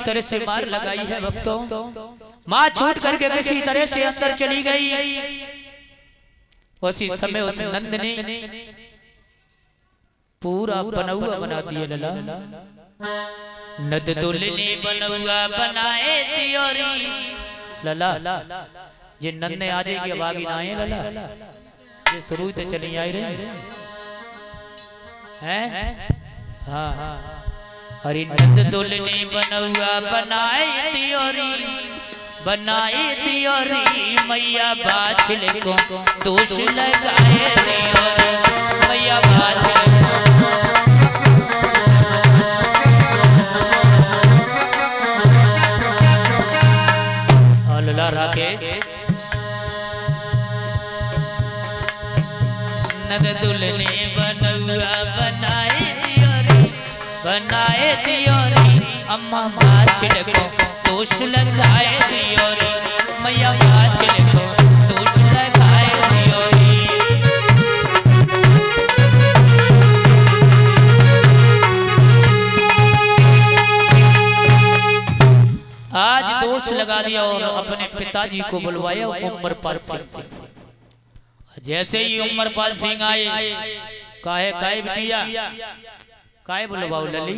तरह से मार लगाई है भक्तों। माँ छूट करके किसी तरह से अंदर चली गई। उसी समय उस नंद ने पूरा बनौआ बना दिया लला। नद दुल्हने बनौआ बनाए तियोरी लला। जे नंद ने आजे की आवागी ना आए लला, ये शुरू से चली आई रहे हैं। हाँ हरि नंद दुल्हने बनौआ बनाए तियोरी, बनाए तियोरी मैया बाछल को दोष लगाए तियोरी, मैया बाछल लला। राकेश नंद दुल्हने बनौआ बनाए तियोरी, बनाए तियोरी अम्मा बाछल को दोष लगाए तियोरी, मैया बाछल को दोष लगाए तियोरी। आज दोष लगा दिया और अपने पिताजी को बुलवाया उमरपाल सिंह। जैसे ही उमरपाल सिंह आए, काहे काहे बिटिया काहे बुलवाओ लली।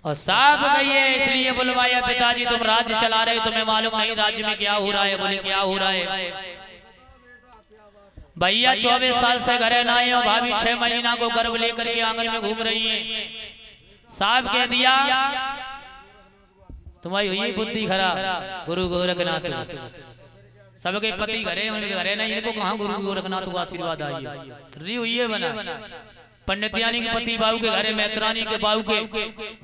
और साहब गई है इसलिए बुलवाया पिताजी, तुम राज्य चला रहे हो, तुम्हें मालूम नहीं राज्य में क्या हो रहा है। बोले क्या हो रहा है भैया? 24 साल से घरे ना आए हो, भाभी 6 महीना को गर्भ लेकर के आंगन में घूम रही है। साहब कह दिया तुम्हारी हुई बुद्धि खराब, गुरु गोरखनाथ सबके पति घरे उनके घरे नहीं, इनको कहाँ गुरु गोरखनाथ को आशीर्वाद आई री हुई है बना। पंडितयानी के पति बाबू के घरे, मैत्रानी के बाबू के,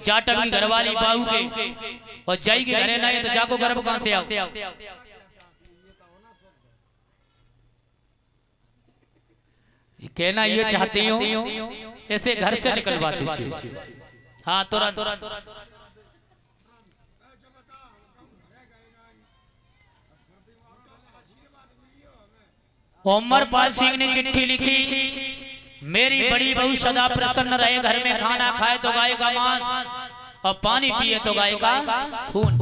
जाटव की घरवाली बाबू के, और जय के घरे नहीं तो जाको गर्भ कहां से आओ। कहना ये चाहती हूँ ऐसे घर से निकलवा दीजिए। हाँ तुरंत। उमरपाल सिंह ने चिट्ठी लिखी, मेरी बड़ी बहू सदा प्रसन्न रहे, घर में खाना खाए तो गाय का मांस और पानी पिए तो गाय का खून,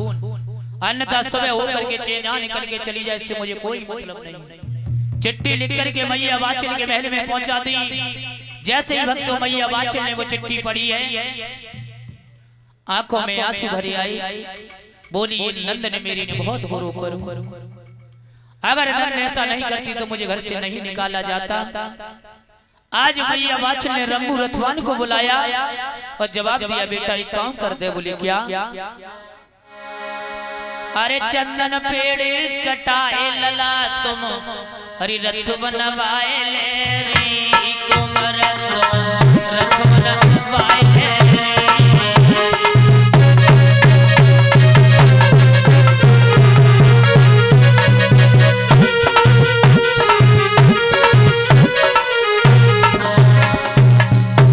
अन्यथा सुबह होकर के चेना निकल के चली जाए, इससे मुझे कोई मतलब नहीं। चिट्ठी लिख करके मैया बाछल के महल में पहुंचा दी। जैसे ही भक्तों मैया बाछल ने वो चिट्ठी पढ़ी है, आंखों में आंसू भरे आई। बोली ये नंद ने मेरी ने बहुत बुरो करू, अगर नंद ऐसा नहीं करती तो मुझे घर से नहीं निकाला जाता। आज मैया बाछल ने रम्बू रथवान को बुलाया और जवाब दिया, बेटा एक काम कर दे। बोले क्या? अरे चंदन पेड़ कटाए लला तुम, हरि रथ बनवाए ले री कुमर, रथ बनवाए ले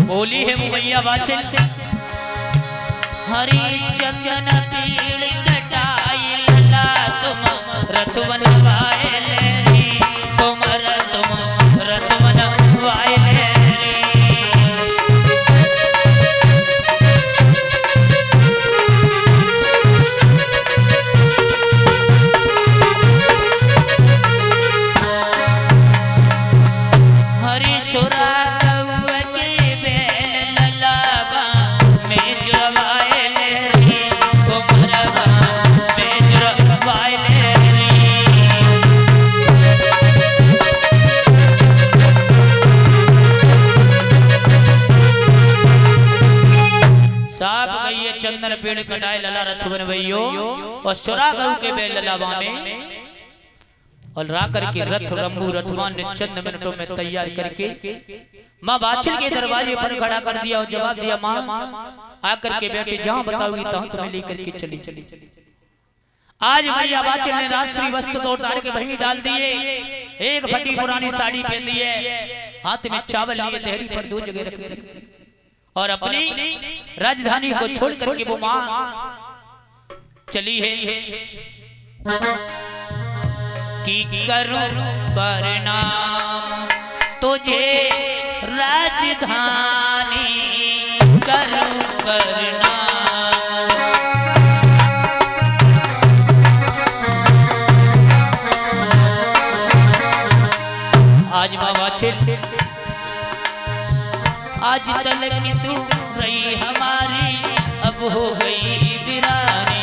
बोली है मैया बाछल। हरि चंदन पेड़ कटाए लला तुम, रथ बनवाए ले कुमर, तुम रथ बनवाए ले। हरि सुरा के बैल ललाबा में जुड़वाए ले कुमरबा में जुड़वाए ले। साहब कहिए चंदन पेड़ कटाए लला रथ बनवैयो, और सुरा गऊ के बैल ललाबा में और रा करके रथ रंबू रथवान ने चंद मिनटों में तैयार करके माँ बाछल के दरवाजे पर खड़ा कर दिया और जवाब दिया, माँ आकर के बेटे जहां बताओगी तहां तुम्हें लेकर के चली। आज मैया बाछल ने राष्ट्रीय वस्त्र तो उतार के वहीं डाल दिए, एक फटी पुरानी साड़ी पहन ली है, हाथ में चावल लिए देहरी पर 2 जगह रख दिए और अपनी राजधानी को छोड़ करके वो माँ चली है। की करूं प्रणाम तुझे राजधानी, बाछिल आज तलक की तू रही हमारी अब हो गई वीरानी।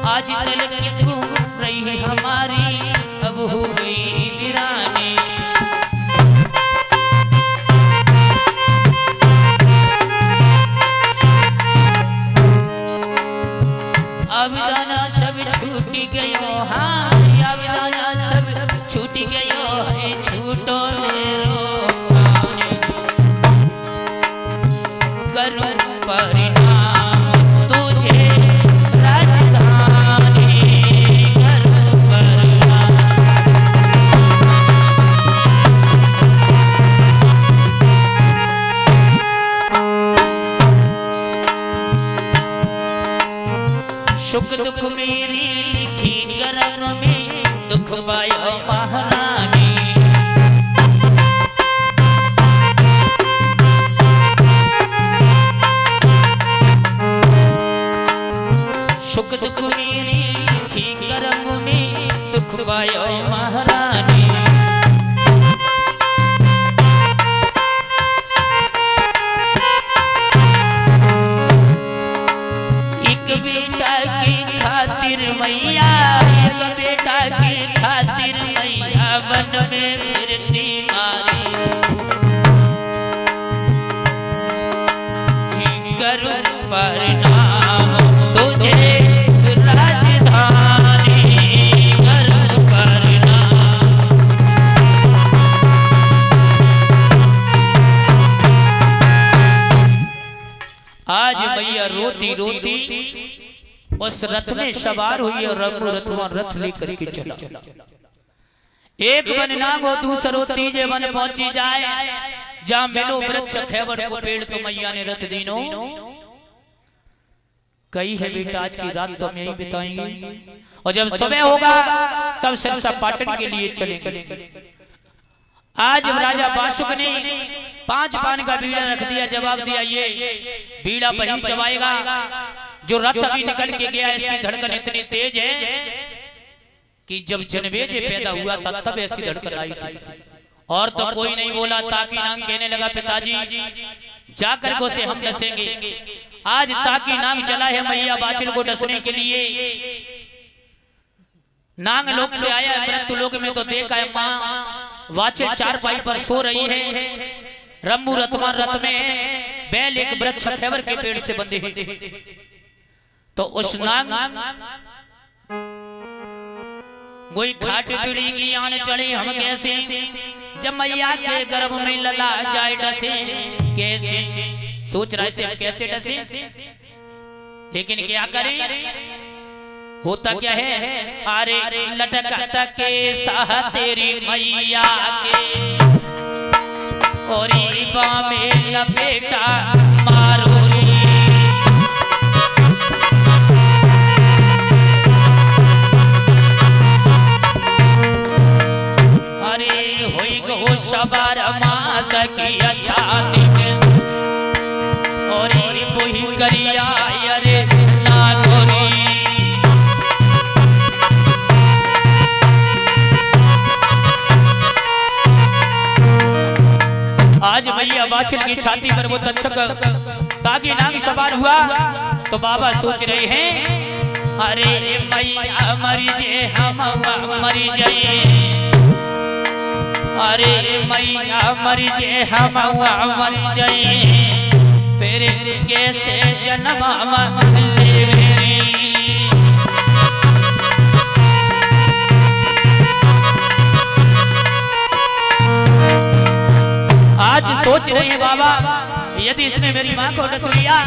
आज तलक की तू रही हमारी अब हो गई वीरानी। अब दाना सब छूट गयो हाँ अब दाना सब छूट गयो है छूटो मेरो करूं परिणाम तुझे राजधानी करूं परिणाम। सुख दुख मेरी लिखी करम में दुख पायो महारानी। सुख दुख मेरी लिखी करम में दुख पायो महारानी। एक बेटा की खातिर मैया एक बेटा की खातिर मैया वन में फिरती मारी करूं परिणाम तुझे राजधानी करूं परिणाम। आज मैया रोती रोती उस रथ में सवार हुई और रघु रथवान रथ लेकर के चला। एक वन नागो दूसरो तीजे वन पहुंची जाए जहां मिलो वृक्ष खैबर को पेड़ तो मैया ने रथ दीनो कही है बेटा आज की रात तो हम यही बिताएंगे और जब सुबह होगा तब सिरसा पाटन के लिए चलेंगे। आज राजा बाशुक ने 5 पान का बीड़ा रख दिया जवाब दिया ये बीड़ा वही चबाएगा जो रथ अभी निकल के गया इसकी धड़कन इतनी तेज है कि जब जनमेजय पैदा हुआ था तब ऐसी धड़कन आई थी और तो कोई नहीं बोला। ताकि नाम कहने लगा पिताजी जाकर को से हम डसेंगे। आज ताकि नाम चला है मैया बाछिल को डसने के लिए। नांग लोक से आया है मृत्यु लोक में तो देखा है माँ वाछिल चारपाई पर सो रही है। रम्बू रथवान रथ में बैल एक वृक्ष खैबर के पेड़ से बंधे हैं। तो उस नांग कोई खाट पीड़ी की आन चढ़े हम कैसे जब मैया के गर्भ में लला जाए डसे कैसे सोच रहे से हम कैसे डसे लेकिन क्या करें होता क्या है। अरे लटकता के साह तेरी मैया के और में लपेटा मारो सवार मात की छाती में और वही करिया अरे नागोरी। आज मैया बाछिल की छाती पर वो तक्षक ताकि नाग सवार हुआ तो बाबा सोच रहे हैं अरे मैया मरी जे हम मरी जाइए अरे मैया मर जे हम मर जाए फिर कैसे जन्म आज सोच रहे हैं बाबा यदि इसने मेरी माँ को डस लिया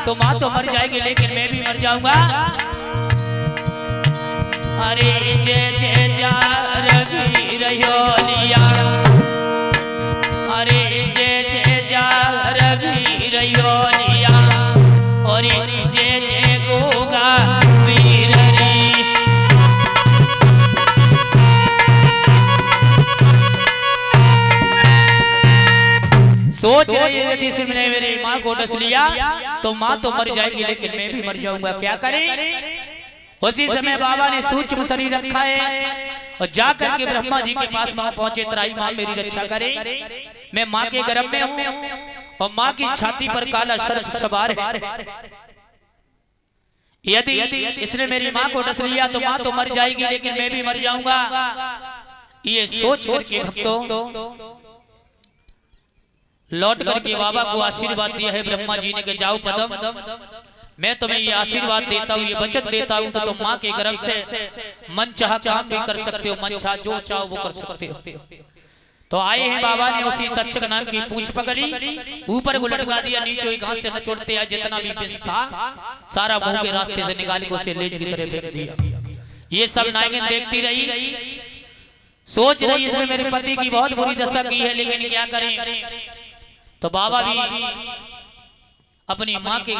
तो माँ तो मर जाएगी लेकिन मैं भी मर जाऊंगा। अरे जय जय जा रवि रहो लिया अरे जय जय जा रवि रहो लिया और जय जय गोगा वीर सोच रही है यदि तुमने मेरी माँ को डस लिया तो माँ तो मर जाएगी लेकिन मैं भी मर जाऊंगा, क्या करें। उसी समय बाबा ने सूक्ष्म शरीर रखा है और जाकर के ब्रह्मा जी के पास माँ पहुंचे, त्राई माँ मेरी रक्षा करे, मैं माँ के गर्भ में हूँ और माँ की छाती पर काला सर्प सवार है, यदि इसने मेरी माँ को डस लिया तो माँ तो मर जाएगी लेकिन मैं भी मर जाऊंगा। ये सोच करके भक्तों लौट करके बाबा को आशीर्वाद दिया है ब्रह्मा जी ने कि जाओ पदम, मैं तुम्हें ये आशीर्वाद देता हूँ, ये वचन देता हूँ कि तुम माँ के गर्भ से मन चाह काम भी कर सकते हो, मन चाह जो चाहो वो कर सकते हो। तो आए हैं बाबा ने उसी तक्षक नाग की पूंछ पकड़ी, ऊपर को लटका दिया, नीचे घास से न छोड़ते हैं, जितना भी विष था सारा मुंह के रास्ते से निकाल के उसे लेज की तरह फेंक दिया। ये सब नागिन देखती रही, सोच रही इसमें मेरे पति की बहुत बुरी दशा की है, लेकिन क्या करें। तो बाबा भी अपनी माँ के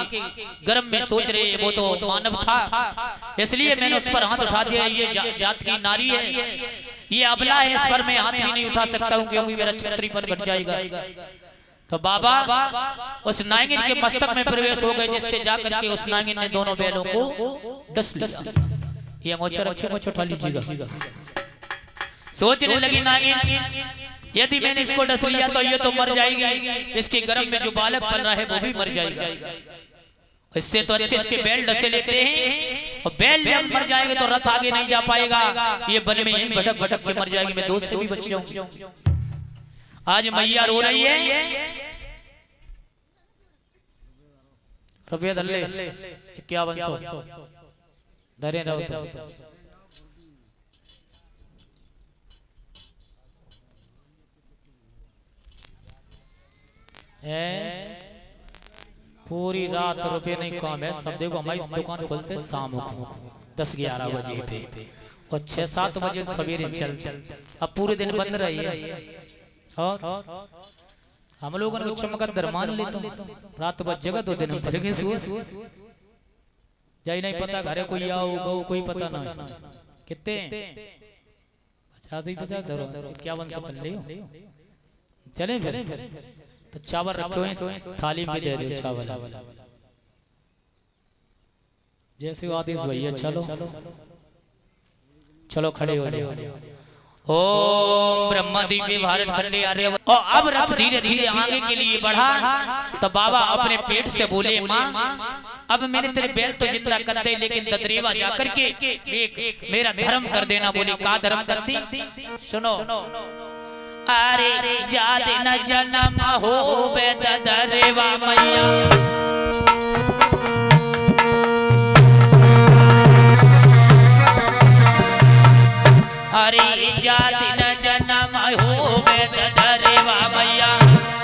गर्भ में सोच रहे वो तो मानव था, इसलिए मैंने उस पर हाथ उठा दिया, ये जात की नारी है, ये अबला है, इस पर मैं हाथ भी नहीं उठा सकता हूँ क्योंकि मेरा छतरी पर घट जाएगा। तो बाबा उस नागिन के मस्तक में प्रवेश हो गए, जिससे जाकर के उस नागिन ने दोनों बैलों को डस लिया। ये मोछा रखे, मोछा उठा लीजिएगा। सोचने लगी नागिन यदि मैंने इसको डस लिया तो ये तो मर जाएगी, इसके गर्भ में जो बालक पल रहा है वो भी मर जाएगा, इससे तो अच्छे इसके बैल डसे लेते हैं, और बैल जब मर जाएंगे तो रथ आगे नहीं जा पाएगा, ये बन में यहीं भटक भटक के मर जाएगी, मैं दोस्त से भी बच जाऊंगी। आज मैया रो रही है, रुपया दल्ले 5100 धरे रहो। पूरी रात रुपये नहीं काम है, सब देखो हमारी दुकान खोलते शाम को 10-11 बजे पे और 6-7 बजे सवेरे चलते, अब पूरे दिन बंद रही है। और हम लोगों ने चमकदर मान लेते रात बज जगह तो दिन भर के सुबह जाई नहीं पता घरे कोई आओ गो कोई पता ना कितने 50 धरो 51 चले फिर तो चावल रखे हुए थाली में दे दो चावल, जैसे वो आदेश भैया चलो चलो खड़े हो जाओ। ओम ब्रह्मा दिव्य भारत खंडे आर्य। और अब रथ धीरे धीरे आगे के लिए बढ़ा, तो बाबा अपने पेट से बोले माँ अब मैंने तेरे बैल तो जितना कर दे, लेकिन ददरेवा जाकर के एक मेरा धर्म कर देना। बोले का धर्म कर दी, सुनो। अरे जादे न जन्म हो बे ददरेवा मैया, अरे जादे न जन्म हो बे ददरेवा मैया,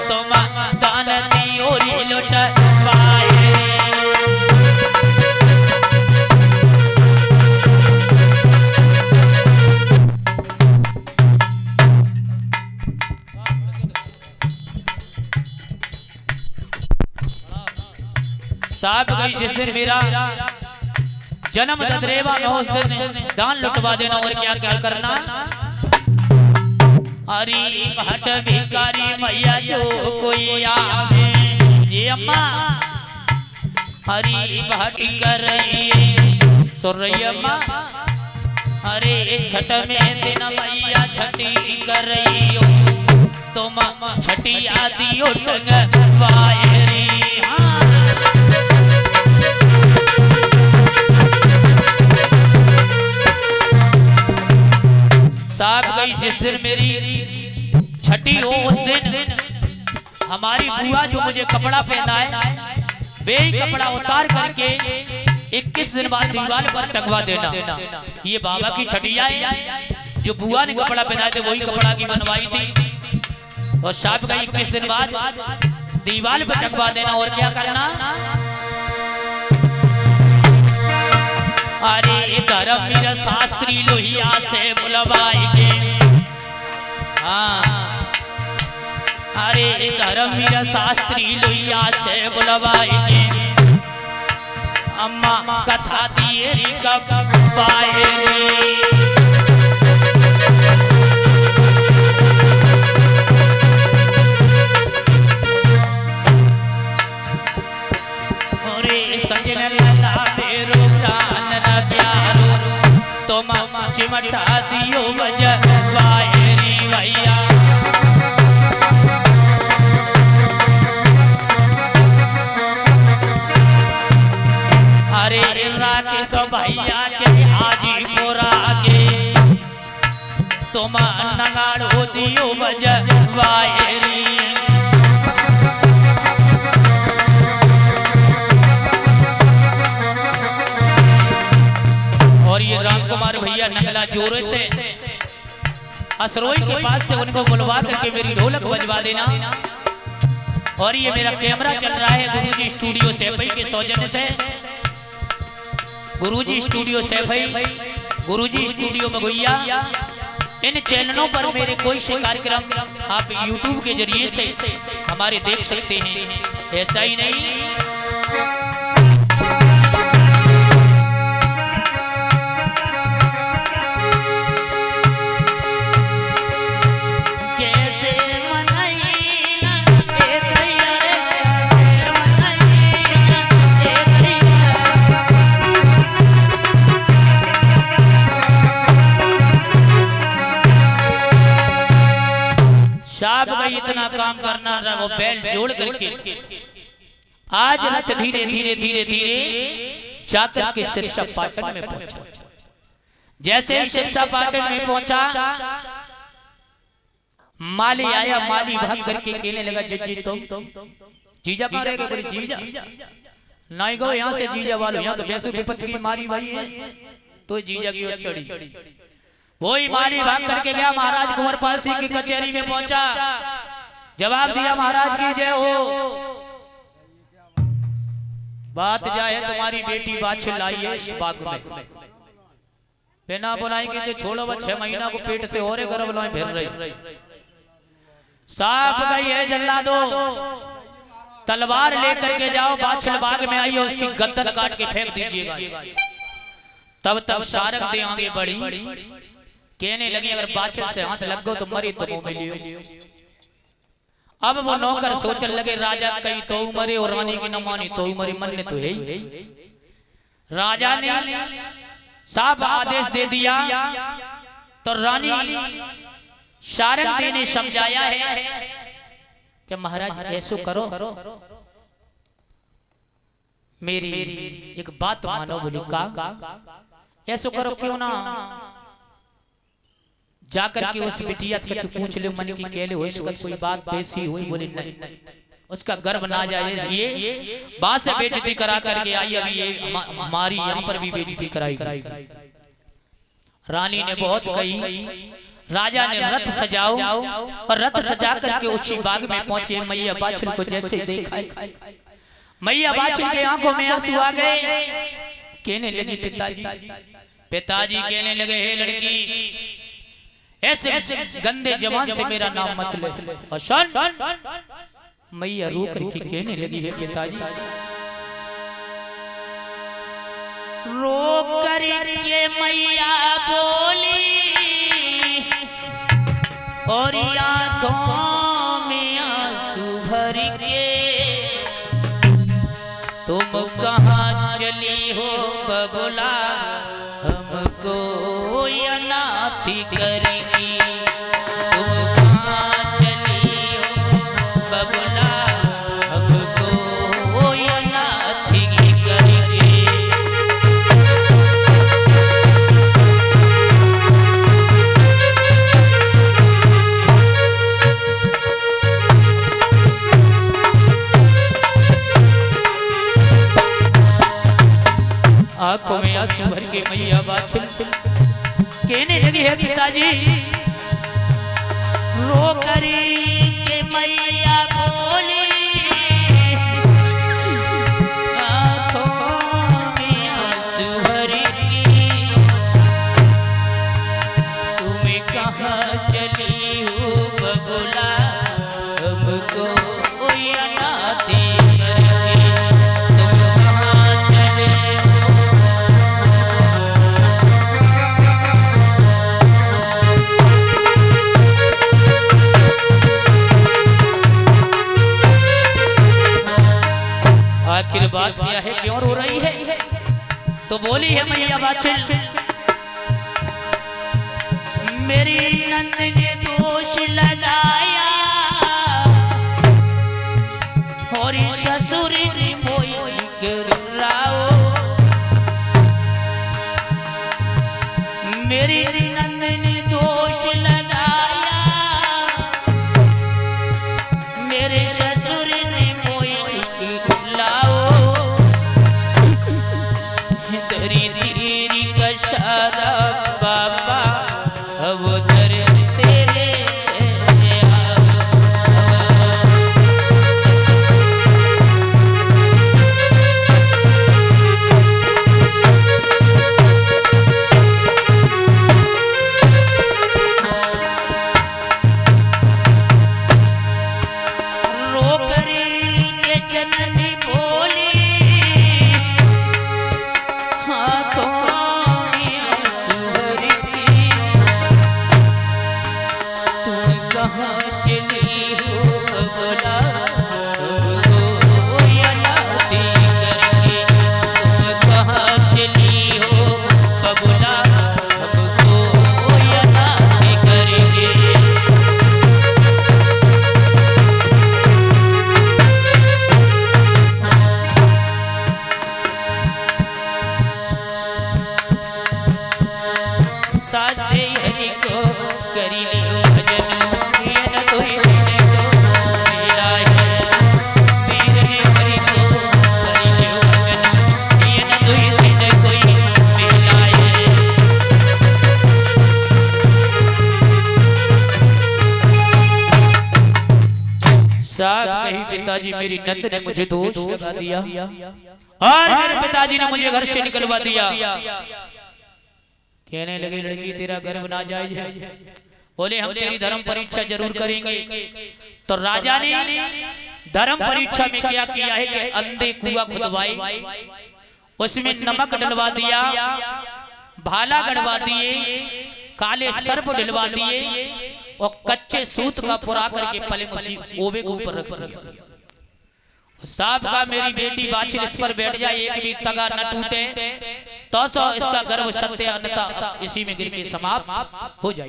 तुम दान दियो रे लुट पाए। साहब गई जिस दिन मेरा जन्म ददरेवा में उस दिन दान लुटवा देना। और क्या क्या करना, अरे हट भिखारी मैया जो कोई आवे, ये अम्मा हरी भटी कर रही है, सुन रही अम्मा। अरे छठ में दिन मैया छठी कर रही हो, तुम छठी आदि टंगवाए रे। साहब गई जिस दिन मेरी छठी हो, उस दिन हमारी बुआ जो मुझे कपड़ा पहना है वे ही कपड़ा उतार करके 21 दिन बाद दीवार पर टंगवा देना। ये बाबा की छठिया है, जो बुआ ने कपड़ा पहनाए थे वही कपड़ा की बनवाई थी। और साहब गई 21 दिन बाद दीवार पर टंगवा देना। और क्या करना, अरे धर्मवीर शास्त्री लोहिया से बुलवाएंगे। हाँ, अरे धर्मवीर शास्त्री लोहिया से बुलवाएंगे। अम्मा कथा दिए कब पाएंगे। मटा दियो बजवाएरी भैया। अरे राकेश भैया के हाजीपुर आगे तुम नगाड़ो दियो बजवाएरी। और ये राम कुमार भैया नगला जोरों से असरोई के पास से उनको बुलवा करके मेरी ढोलक बजवा देना। और ये मेरा कैमरा चल रहा है गुरुजी स्टूडियो सैफई के सौजन्य से। गुरुजी स्टूडियो सैफई, गुरुजी स्टूडियो मगुइया, इन चैनलों पर मेरे कोई से कार्यक्रम आप YouTube के जरिए से हमारे देख सकते हैं। ऐसा ही नहीं, साहब का इतना काम करना रहा, वो बैल जोड़ करके आज रथ धीरे धीरे धीरे धीरे जाकर के सिरसा पाटन में पहुंचा। जैसे ही सिरसा पाटन में पहुंचा, माली आया। माली भाग करके कहने लगा, जज्जी तुम जीजा कहाँ रह गए? बोले जीजा नहीं गो, यहाँ से जीजा वालों, यहाँ तो वैसे विपत्ति की मारी भाई है, तो जीजा की ओर चढ़ी। वही माली भाग करके गया, महाराज कुंवरपाल सिंह की कचहरी में पहुंचा। जवाब दिया, महाराज की जय हो। बात जाए तुम्हारी बेटी बाछिल आई है इस बाग में, बिना बुलाई की तो छोड़ो, 6 महीना को पेट से और गर्भ लोए फिर रही। साफ गई है जल्लादो, तलवार लेकर के जाओ, बाछिल बाग में आई है, उसकी गर्दन काट के फेंक दीजिएगा। तब शारक दे आगे बढ़ी, कहने लगी अगर बाछिल से हाथ लग गो तो मरी तो मुंह में लियो। अब वो नौकर सोचने लगे, राजा कही तो मरे और रानी की न मानी तो मरे, मन तो है। राजा ने साफ आदेश दे दिया तो रानी शारक दे ने समझाया है कि महाराज ऐसो करो, मेरी एक बात मानो। बोली का ऐसो करो, क्यों ना जाकर के उस बिटिया से कुछ पूछ ले, मन की कहले हो इसका कोई बात बेसी हुई? बोले नहीं, उसका गर्भ ना जाए, ये बात से बेइज्जती करा करके आई, अभी ये हमारी यहाँ पर भी बेइज्जती कराई। रानी ने बहुत कही, राजा ने रथ सजाओ और रथ सजा करके उसी बाग में पहुंचे। मैया बाछिल को जैसे देखा, मैया बाछिल के आंखों में आंसू आ गए। कहने लगी पिताजी, पिताजी कहने लगे, हे लड़की ऐसे गंदे जवान से मेरा नाम मत ले। और सुन, मैया रो करके कहने लगी, है पिताजी रो करके मैया बोली और आंखों में आंसू भर के, तुम कहाँ चली हो बबुला, हमको या नाती करेगी। तुम कहाँ चली हो बबुला, हमको या नाती करेगी। आंखों में आंसू भर के मैया बाछिल कहने लगी, है पिताजी रो करी के मैया बोली, आंखों में आंसू भर के, तुम्हें कहाँ चली हो बबुला, हमको या नाती करेगी। तुम कहाँ चले आखिर बात क्या है, क्यों रो रही है? तो बोली है मैया बाछिल, मेरी नंद ने दोष लगाया और ससुर ने मोई गिराओ। मेरी नंद ने दोष लगाया मेरे ससुर ने मोई गिराओ। तेरी तेरी का सारा बाबा अब दर्द तेरे रो करेंगे जननी बोली हाँ तो पिताजी मेरी नंद ने मुझे दोष लगा दिया और मेरे पिताजी ने मुझे घर से निकलवा दिया। कहने लगे लड़की तेरा गर्भ ना जाए। बोले हम तेरी धर्म परीक्षा जरूर करेंगे। तो राजा ने धर्म परीक्षा में क्या किया है कि अंधे कुआं खुदवाए उसमें नमक डलवा दिया भाला गड़वा दिए काले सर्प डलवा दिए और कच्चे सूत का पुरा करके पलंग उसी ओवे के ऊपर रख दिया। साहब का मेरी बेटी बाछिल इस पर बैठ जाए एक भी तगा न टूटे तो सो इसका गर्भ सत्य अन्यथा इसी में गिर के समाप्त हो जाए।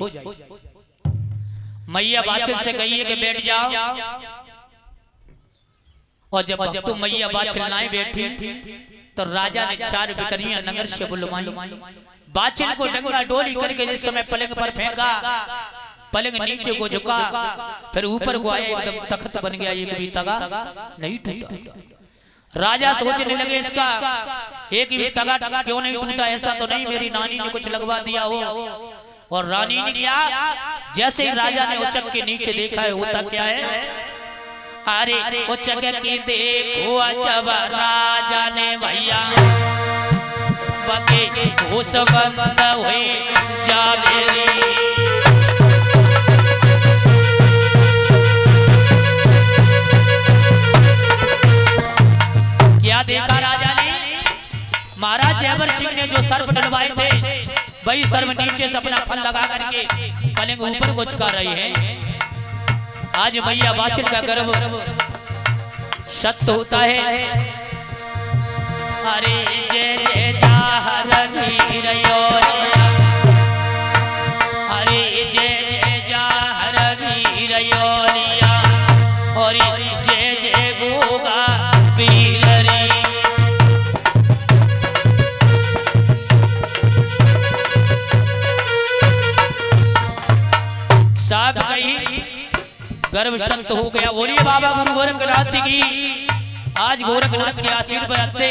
मैया बाछिल से कहिए कि बैठ जाओ और जब तुम मैया बाछिल नाई बैठी तो राजा ने 4 बिटरियां नगर से बुलवाई। बाछिल को डंगा डोली करके जिस समय पलंग पर फेंका पलंग नीचे को झुका फिर ऊपर को आया एकदम तख्त बन गया एक भी तगा नहीं टूटा। राजा सोचने लगे इसका एक भी तगा क्यों नहीं टूटा ऐसा तो नहीं मेरी नानी ने कुछ लगवा दिया हो। और रानी ने किया जैसे ही राजा ने उचक के नीचे देखा है होता क्या है अरे उचक के देखो जब राजा ने भैया बके घूस बंद हुए जावेरी। क्या देखा राजा ने महाराज जयवर सिंह ने जो सर्प डलवाए थे वही सर्प नीचे से अपना फल लगा करके पलंग ऊपर को चुका रही है। आज मैया बाछिल का गर्भ सत्य होता है। अरे जय जय जाहर वीरयो अरे जय जय जाहर वीरयो और जय जय गोगा वीर गर्भ सत्य हो गया। बोलिए बाबा गुरु गोरखनाथ की। आज गोरखनाथ के आशीर्वाद से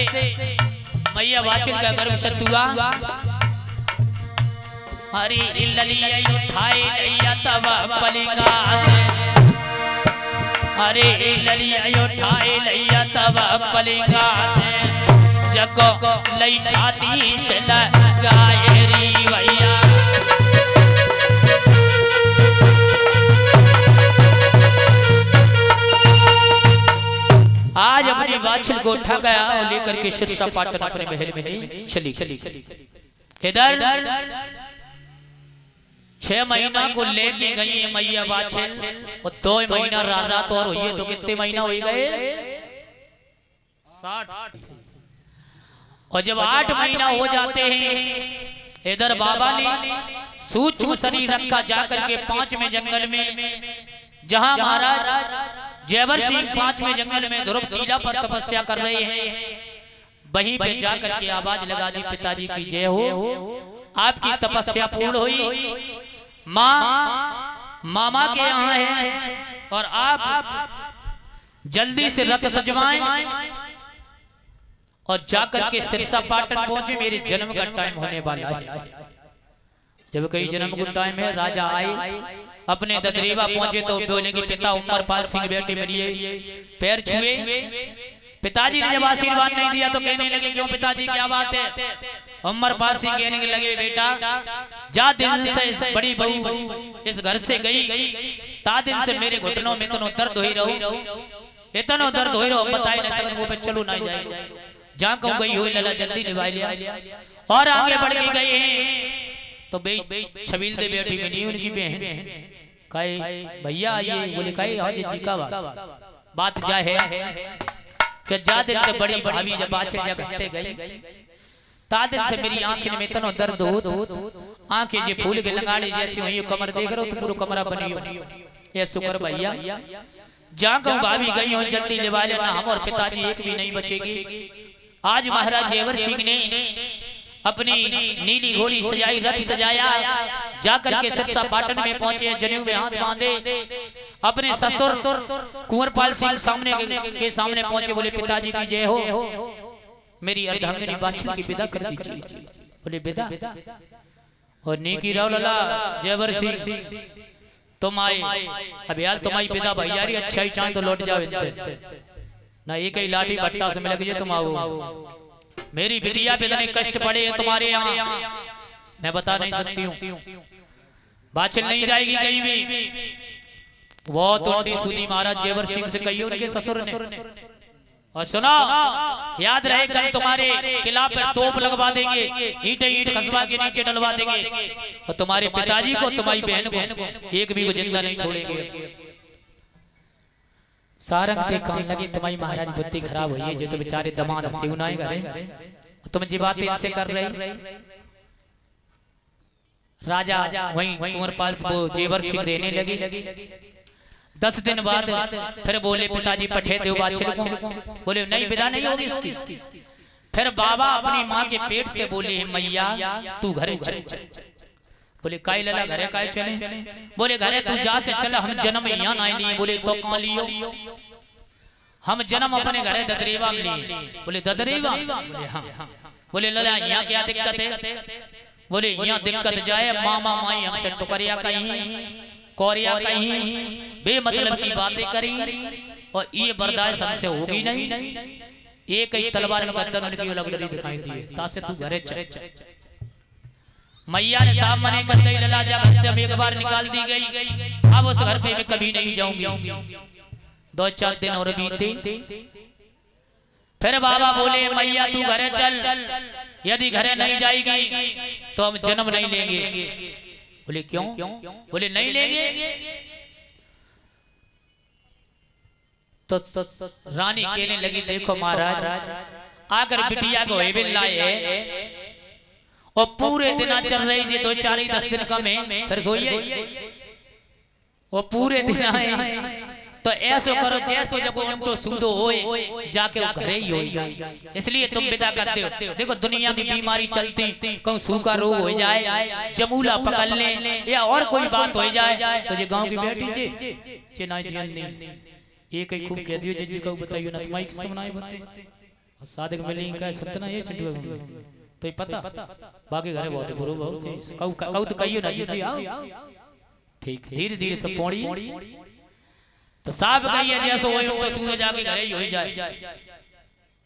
मैया बाछिल का गर्भ सत्य हुआ। हरी ललिया उठाए लैया तब पलिंगा हरे ललिया उठाए लैया तब पलिंगा जको लई छाती से लगाए री भैया। आज अपनी बाछिल को उठा गया और लेकर के सिरसा पाटन अपने महल में चली। इधर 6 महीना को लेके गई है मैया बाछिल और 2 महीना रात और हुई है तो कितने महीना हो गए 60। और जब 8 महीना हो जाते हैं इधर बाबा ने सूक्ष्म शरीर रखा जाकर के 5वें जंगल में, जहां महाराज जयवर सिंह 5वें जंगल में ध्रुव टीला पर तपस्या कर रहे हैं, वहीं पे जाकर के आवाज लगा दी, पिताजी की जय हो, आपकी तपस्या पूर्ण हुई, माँ मामा के यहाँ है और आप जल्दी से रथ सजवाएं और जाकर के सिरसा पाटन पहुंचे, मेरे जन्म का टाइम होने वाला है। जब कई जन्म का टाइम है, राजा आए अपने ददरेवा पहुंचे तो बोले कि पिता उमरपाल सिंह बेटे मिलिए, पैर छुए। पिताजी ने जब आशीर्वाद नहीं दिया तो कहने लगे क्यों पिताजी क्या बात है? उमरपाल सिंह कहने लगे बेटा जा दिन से इस बड़ी बहू इस घर से गई, ता दिन से मेरे घुटनों में इतना दर्द हो रहो, इतना दर्द हो रहो, बताए नहीं सकत, वो पे चलो नहीं जाएगा, जहाँ कहूँ गई हुई लला जल्दी निभा लिया और आगे बढ़ के गए हैं। तो छबील दे बेटी मिली उनकी बहन, कहे भैया आइए, बोले कहे हाँ जी का बात जा है कि जा दिन से बड़ी भाभी जब बाछे जगते गई, ता दिन से मेरी आंखें में इतना दर्द हो, आंखें जे फूल के लगाड़े जैसी हुई, कमर देख रहे हो तो पूरा कमरा बनी हो, ये शुक्र भैया जहाँ कहूँ भाभी गई हो जल्दी निभा लेना, हम और पिताजी एक भी नहीं बचेगी। आज महाराज जयवर सिंह ने अपनी नीली घोड़ी सजाई, रथ सजाया, जाकर के सिरसा पाटन में पहुंचे, जनेऊ में हाथ बांधे, अपने ससुर कुंवरपाल सिंह सामने के सामने पहुंचे, बोले पिताजी की जय हो, मेरी अर्धांगिनी बाछी की विदा कर दीजिए। बोले विदा? और नीकी राव लला जयवर सिंह तुम आए, अब यार तुम्हारी विदा भैया अच्छा ही चाहे तो लौट जाओ ना, एक ही लाठी भट्टा से मिल गई, तुम आओ, मेरी बिटिया पे इतने कष्ट पड़े हैं तुम्हारे यहाँ, मैं बता नहीं सकती हूँ, बाछिल नहीं जाएगी कहीं भी। वो टोटी सूदी महाराज जयवर सिंह से कही उनके ससुर ने, और सुनो याद रहे कल तुम्हारे किला पर तोप लगवा देंगे, ईंटें ईंट खसवा के नीचे डलवा देंगे, और तुम्हारे पिताजी को तुम्हारी बहन को एक भी को जिंदा नहीं छोड़ेंगे। सारंग ते कहने लगी तुम्हारी महाराज बुद्धि खराब हुई है, जो तो बेचारे दमाद हथे उनाए घरे, तुम जी बातें इनसे कर रही। राजा वहीं कुंवरपाल को जेवर सिंह देने लगी। 10 दिन बाद फिर बोले पिताजी पठे दो बाछिल को, बोले नहीं विदा नहीं होगी उसकी। फिर बाबा अपनी माँ के पेट से बोले मैया तू घरे चल, बोले काय लला घरे काय चले, बोले घरे तू जा से चल, हम जन्म यहाँ ना लिए, बोले तो कहाँ लियो, हम जन्म अपने घरे ददरेवा में लिए, बोले ददरेवा, बोले हाँ, बोले लला यहाँ क्या दिक्कत है, बोले यहाँ दिक्कत जाए मामा माई हमसे टुकरिया कहीं कोरिया कहीं बेमतलब की बातें करी, और ये बर्दाश्त हमसे होगी नहीं, एक ही तलवार में गर्दन उनकी अलग लड़ी दिखाई दी, तासे तू घरे चल। मैया ने साफ मने कर दी, लला जा घर से एक बार निकाल दी गई, अब उस घर पे मैं कभी नहीं जाऊंगी। 2-4 दिन और बीते, फिर बाबा बोले मैया तू घरे चल, यदि घरे नहीं जाएगी तो हम जन्म नहीं लेंगे। बोले क्यों? बोले नहीं लेंगे तो रानी कहने लगी देखो महाराज आकर बिटिया को हेबिल लाए और पूरे दिन चल रही जी, 2-4-10 दिन कम है, फिर सोइए वो पूरे दिन आए तो ऐसो करो जैसो जब उनको सूदो होए जाके वो घरे ही हो जाए, इसलिए तुम विदा करते हो। देखो दुनिया की बीमारी चलती, कहूँ सूखा रोग हो जाए, जमूला पकड़ ले या और कोई बात हो जाए तो ये गांव की बेटी जे ना जीवन नहीं एक ही खूब कह दियो जी को बताइयो ना तुम्हारी किस्म बनाए बते सादिक मिली का सतना ये चिंटू तो पता बाकी घरे बहुत गुरु बहुत कहू तो कहियो ना जी आओ ठीक, धीरे-धीरे से पौड़ी तो साफ कहिए जैसे होए तो सूरज जाके घरे ही हो जाए।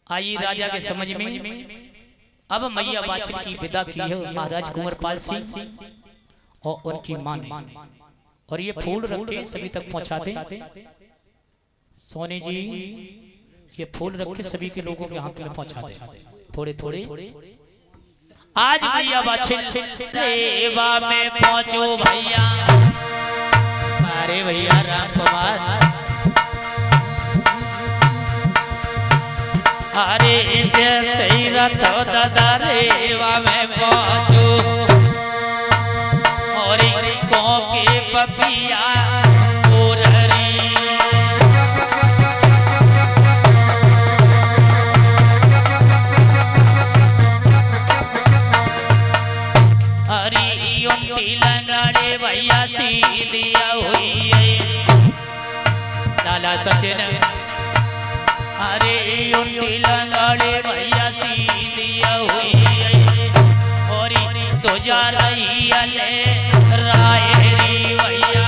आई राजा के समझ में, अब मैया बाछिल की विदा की है महाराज कुंवरपाल सिंह और उनकी मां ने, और ये फूल रखे सभी तक पहुंचाते। सोने जी ये फूल रखे सभी के लोगों के हाथ में पहुंचाते थोड़े-थोड़े। आज मैया बाछिल रेवा में पहुंचो भैया, अरे भैया राम कुमार, अरे जैसे ही रथ दादा रेवा में पहुंचो के पपिया गोररी हरी उंटी लगाड़े भैया सीधिया हुई लाला सचिन अरे उंटी लगाड़े भैया सीधिया हुई और तो जा रही ले रायरी भैया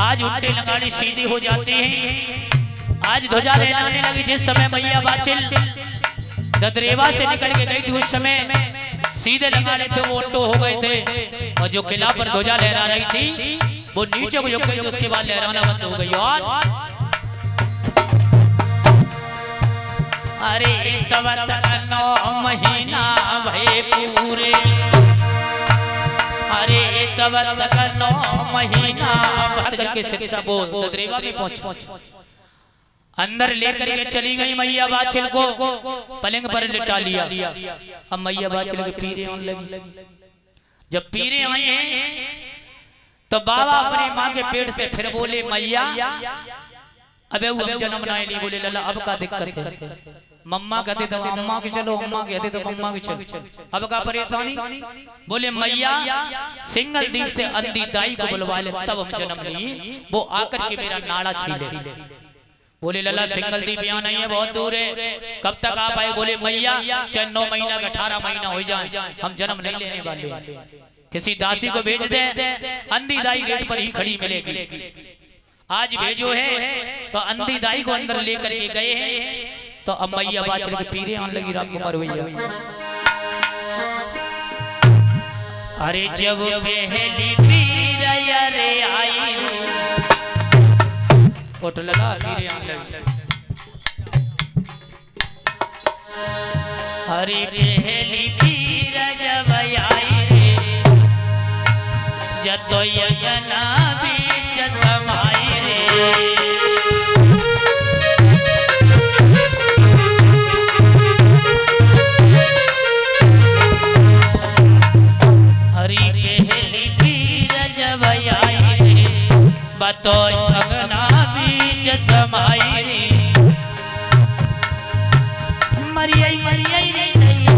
आज उल्टे लगाड़ी सीधी हो जाती है। आज ध्वजा लहराने लगी जिस समय मैया बाछिल ददरेवा से निकल के गई थी उस समय सीधे लगा रहे थे वो उल्टो हो गए थे और जो किला पर ध्वजा लहरा रही थी वो नीचे को झुक गई थी उसके बाद लहराना बंद हो गई। और अरे तब तक 9 महीना भये पूरे अरे तब तक 9 महीना भर करके शिक्षा बोल ददरेवा में पहुंच अंदर लेकर के चली गई मैया बाछिल को पलंग पर लिटा लिया। अब मैया बाछिल के पीरे आने लगी। जब पीरे आए हैं तो बाबा अपनी माँ के पेट से फिर बोले मैया अबे वो हम जन्म नहीं ली। बोले लला अब का दिक्कत है? मम्मा कहते तो अम्मा के चलो अम्मा कहते तो मम्मा के चलो अब का परेशानी? बोले मैया सिंगल दीप से अंधी दाई को बुलवा ले तब हम जन्म लिए वो आकर के मेरा नाड़ा छीले। बोले लला सिंगल दीप यहाँ नहीं है बहुत दूर है कब तक आप आए? बोले मैया चाहे 9 महीना का 18 महीना हो जाए हम जन्म नहीं लेने वाले। किसी दासी को भेज दे अंधी दाई गेट पर ही खड़ी मिलेगी। आज भेजो है तो अंधी दाई को अंदर लेकर के गए हैं तो अब मैया बाछिल के पीरे आने लगी। राम कुमार भैया अरे जब पहली पीर रे आई लला पीरे आने लगी। हरी पहली पीर जब आई रे जतो यजना बीच समाई रे हरी पहली पीर जब आई रे बतो अगना बीच समाई रे मरियाई मरियाई रे दैया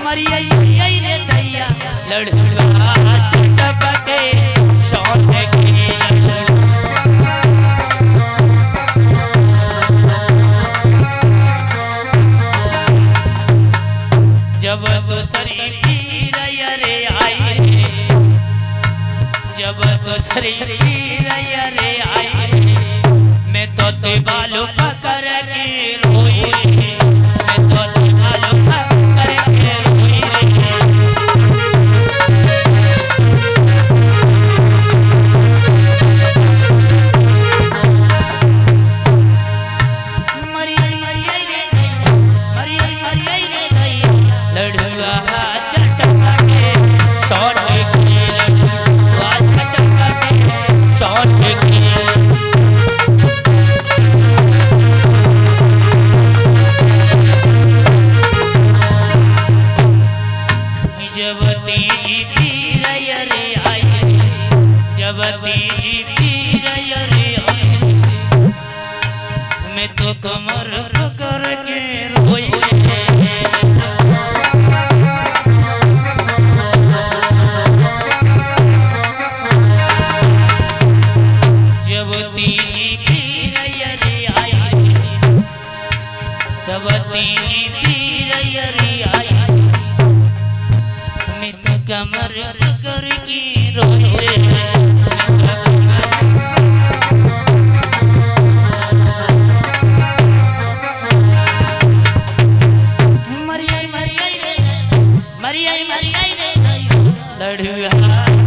मरियाई मरियाई रे दैया लड़का चटपटे शौक के जब दूसरी पीर रे आई रे जब दूसरी पीर रे आई रे मैं तो ते बालों पकड़ के रोई रे मैं तो ते बालों पकड़ के रोई रे मरियाई मरियाई रे दैया मरियाई मरियाई रे दैया लड़ुआ चटपटे शौक की लड़ुआ चटपटे शौक की जब तीजी पीर रे आई जब तीजी पीर रे आई मैं तो कमर पकड़ के रोई जब तीजी पीर रे आई जब तीजी पीर रे आई मैं तो कमर पकड़ के रोई मरियाई मरियाई रे मरियाई मरियाई रे लड़ुआ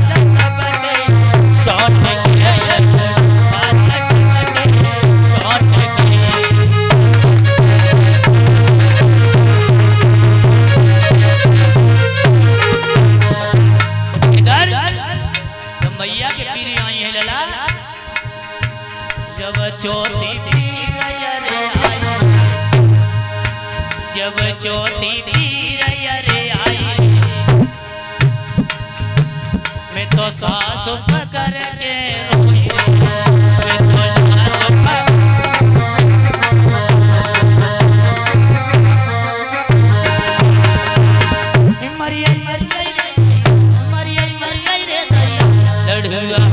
चटपटे शौक के चटपटे शौक के ज्योति तीर रे आई, मैं तो सास पकड़ के रोई, मैं तो सास मरिया मरिया मरिया रे लड़ुआ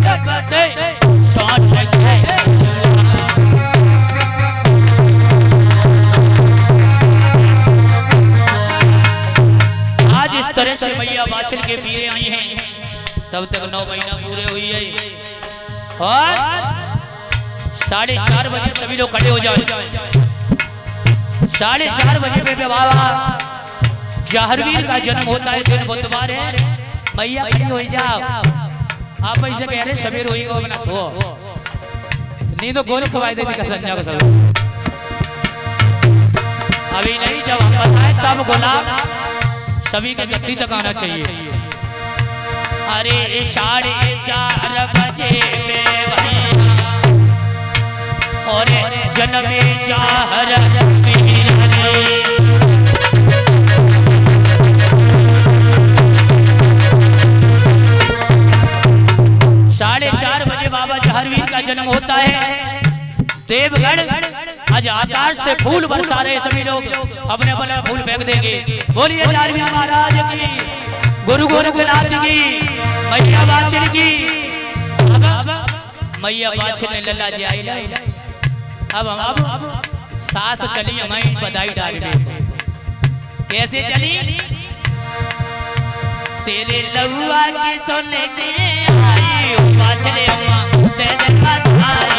टपटे शॉट है। आज इस तरह से मैया बाछल के पीरे आई हैं, तब तक 9 महीना पूरे हुई है और 4:30 बजे सभी लोग खड़े हो जाए। 4:30 बजे पे बाबा जहरवीर का जन्म होता है, दिन बुधवार है। मैया खड़ी हो जाओ, आप ऐसे कह रहे सवेर हुई को बना छो नहीं तो गोली खवाई देती का संजा को सब अभी नहीं, जब हम बताएं तब गुलाम सभी के गद्दी तक आना चाहिए। अरे 4:30 बजे में और जन्मे जहरवीर रे, 4:30 बजे बाबा जहरवीर का जन्म होता है। देवगढ़ आज आकाश से फूल बरसा रहे, सभी लोग अपने अपने फूल फेंक देंगे। बोलिए जहरवीर महाराज की, गुरु गोरखनाथ की, मैया बाछल की। अब मैया बाछल ने लल्ला जी आई, अब सास चली हमारी बधाई डाल दे। कैसे चली? तेरे लहुआ की सोने बाछले अम्मा तेरे बधाई,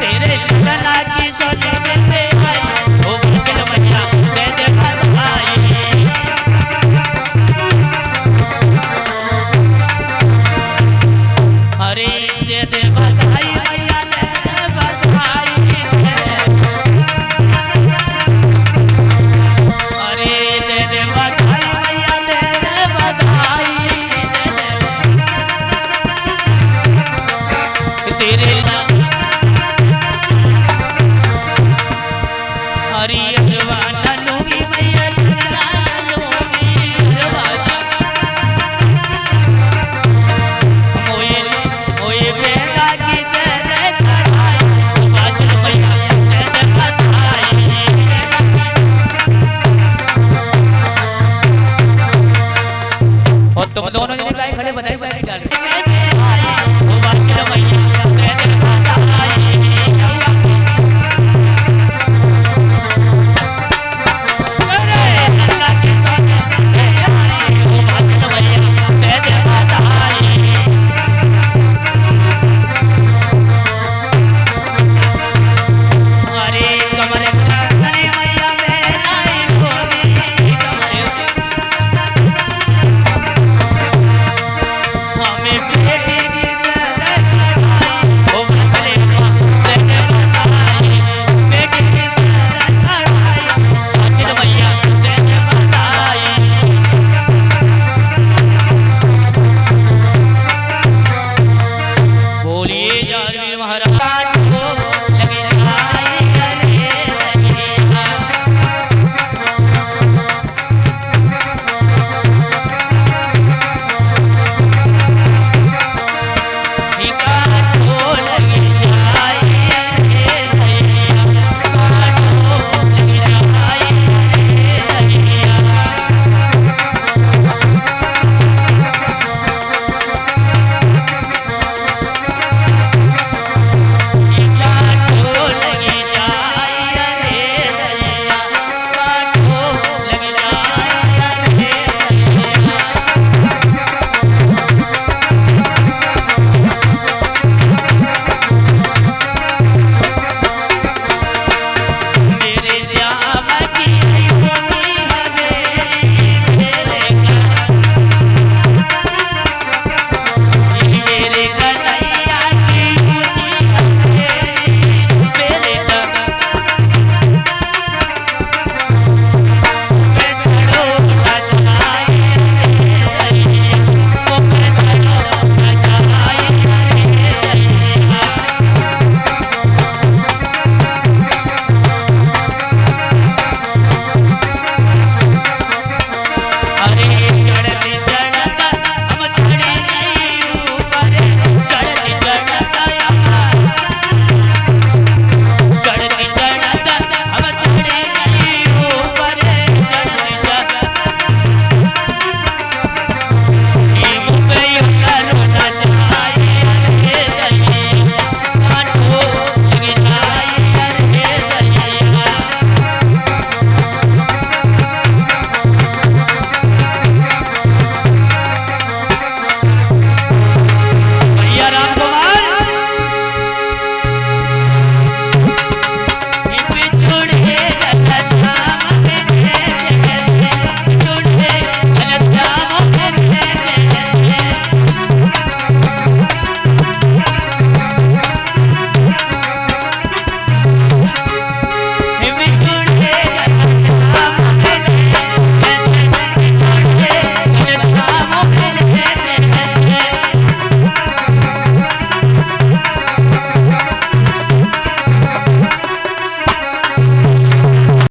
तेरे लला की सोने में आई, ओ बाछल मैया तेरे बधाई। अरे दे दे बधाई मैया